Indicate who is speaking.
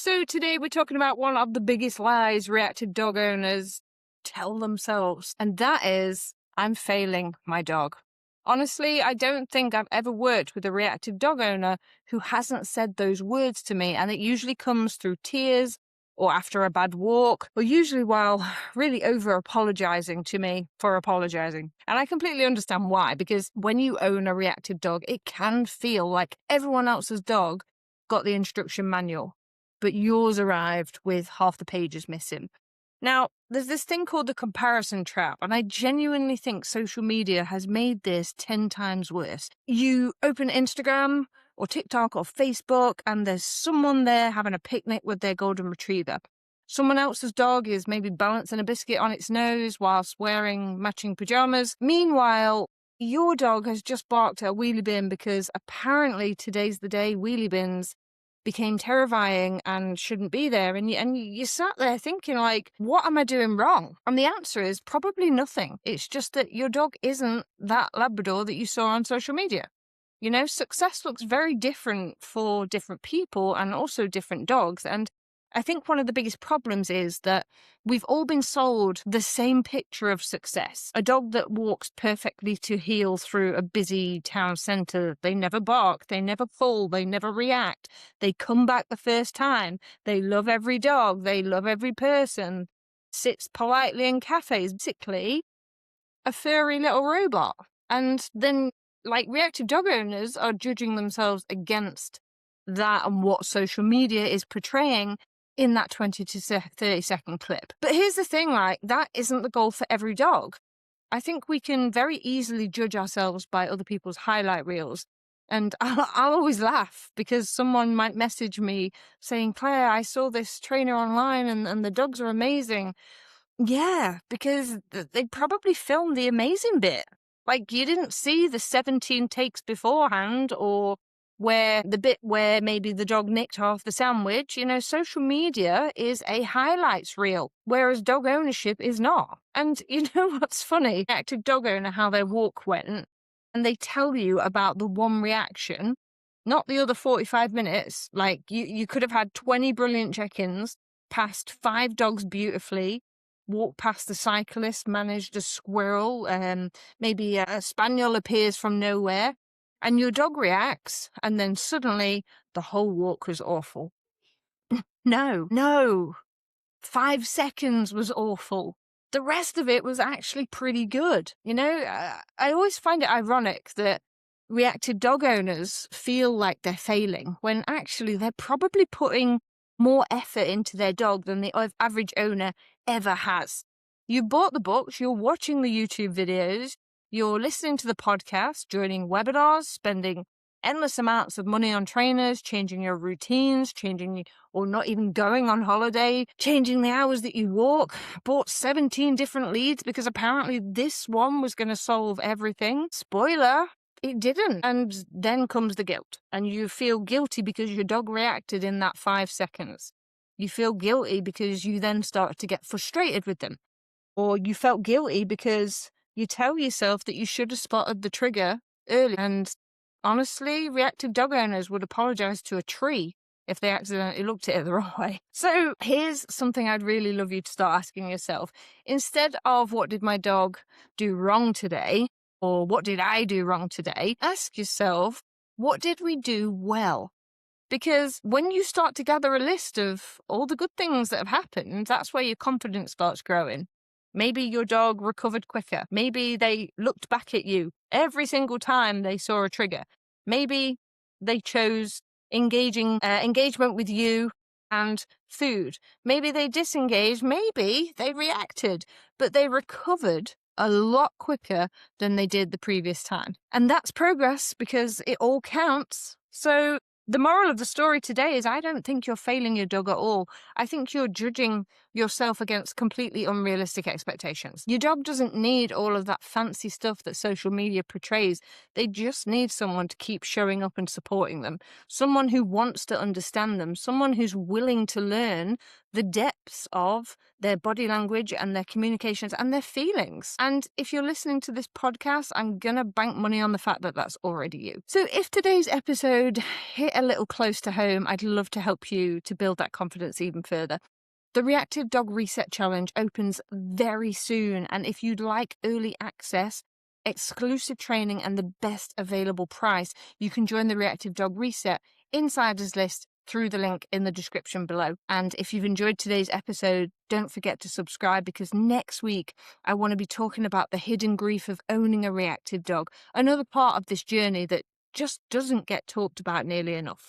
Speaker 1: So today we're talking about one of the biggest lies reactive dog owners tell themselves, and that is, I'm failing my dog. Honestly, I don't think I've ever worked with a reactive dog owner who hasn't said those words to me, and it usually comes through tears or after a bad walk, or usually while really over apologizing to me for apologizing. And I completely understand why, because when you own a reactive dog, it can feel like everyone else's dog got the instruction manual, but yours arrived with half the pages missing. Now, there's this thing called the comparison trap, and I genuinely think social media has made this 10 times worse. You open Instagram or TikTok or Facebook, and there's someone there having a picnic with their golden retriever. Someone else's dog is maybe balancing a biscuit on its nose whilst wearing matching pajamas. Meanwhile, your dog has just barked at a wheelie bin because apparently today's the day wheelie bins became terrifying and shouldn't be there. And you sat there thinking, like, what am I doing wrong? And the answer is probably nothing. It's just that your dog isn't that Labrador that you saw on social media. You know, success looks very different for different people and also different dogs. And I think one of the biggest problems is that we've all been sold the same picture of success. A dog that walks perfectly to heel through a busy town centre. They never bark, they never pull, they never react. They come back the first time. They love every dog, they love every person. Sits politely in cafes. Basically, a furry little robot. And then, like, reactive dog owners are judging themselves against that and what social media is portraying in that 20 to 30 second clip. But here's the thing, like, that isn't the goal for every dog. I think we can very easily judge ourselves by other people's highlight reels. And I'll always laugh because someone might message me saying, Claire, I saw this trainer online and the dogs are amazing. Yeah, because they probably filmed the amazing bit. Like, you didn't see the 17 takes beforehand, or where the bit where maybe the dog nicked half the sandwich. You know, social media is a highlights reel, whereas dog ownership is not. And you know what's funny? Active dog owner, how their walk went, and they tell you about the one reaction, not the other 45 minutes. Like, you could have had 20 brilliant check-ins, passed 5 dogs beautifully, walked past the cyclist, managed a squirrel, maybe a spaniel appears from nowhere, and your dog reacts, and then suddenly the whole walk was awful. No. 5 seconds was awful. The rest of it was actually pretty good. You know, I always find it ironic that reactive dog owners feel like they're failing when actually they're probably putting more effort into their dog than the average owner ever has. You bought the books, you're watching the YouTube videos, you're listening to the podcast, joining webinars, spending endless amounts of money on trainers, changing your routines, changing or not even going on holiday, changing the hours that you walk, bought 17 different leads because apparently this one was going to solve everything. Spoiler, it didn't. And then comes the guilt, and you feel guilty because your dog reacted in that 5 seconds. You feel guilty because you then start to get frustrated with them, or you felt guilty because you tell yourself that you should have spotted the trigger early. And honestly, reactive dog owners would apologize to a tree if they accidentally looked at it the wrong way. So here's something I'd really love you to start asking yourself. Instead of what did my dog do wrong today, or what did I do wrong today, ask yourself, what did we do well? Because when you start to gather a list of all the good things that have happened, that's where your confidence starts growing. Maybe your dog recovered quicker. Maybe they looked back at you every single time they saw a trigger. Maybe they chose engagement with you and food. Maybe they disengaged. Maybe they reacted, but they recovered a lot quicker than they did the previous time. And that's progress because it all counts. So the moral of the story today is I don't think you're failing your dog at all. I think you're judging yourself against completely unrealistic expectations. Your dog doesn't need all of that fancy stuff that social media portrays. They just need someone to keep showing up and supporting them. Someone who wants to understand them. Someone who's willing to learn the depths of their body language and their communications and their feelings. And if you're listening to this podcast, I'm going to bank money on the fact that that's already you. So if today's episode hit a little close to home, I'd love to help you to build that confidence even further. The Reactive Dog Reset Challenge opens very soon, and if you'd like early access, exclusive training, and the best available price, you can join the Reactive Dog Reset Insiders List through the link in the description below. And if you've enjoyed today's episode, don't forget to subscribe, because next week I want to be talking about the hidden grief of owning a reactive dog, another part of this journey that just doesn't get talked about nearly enough.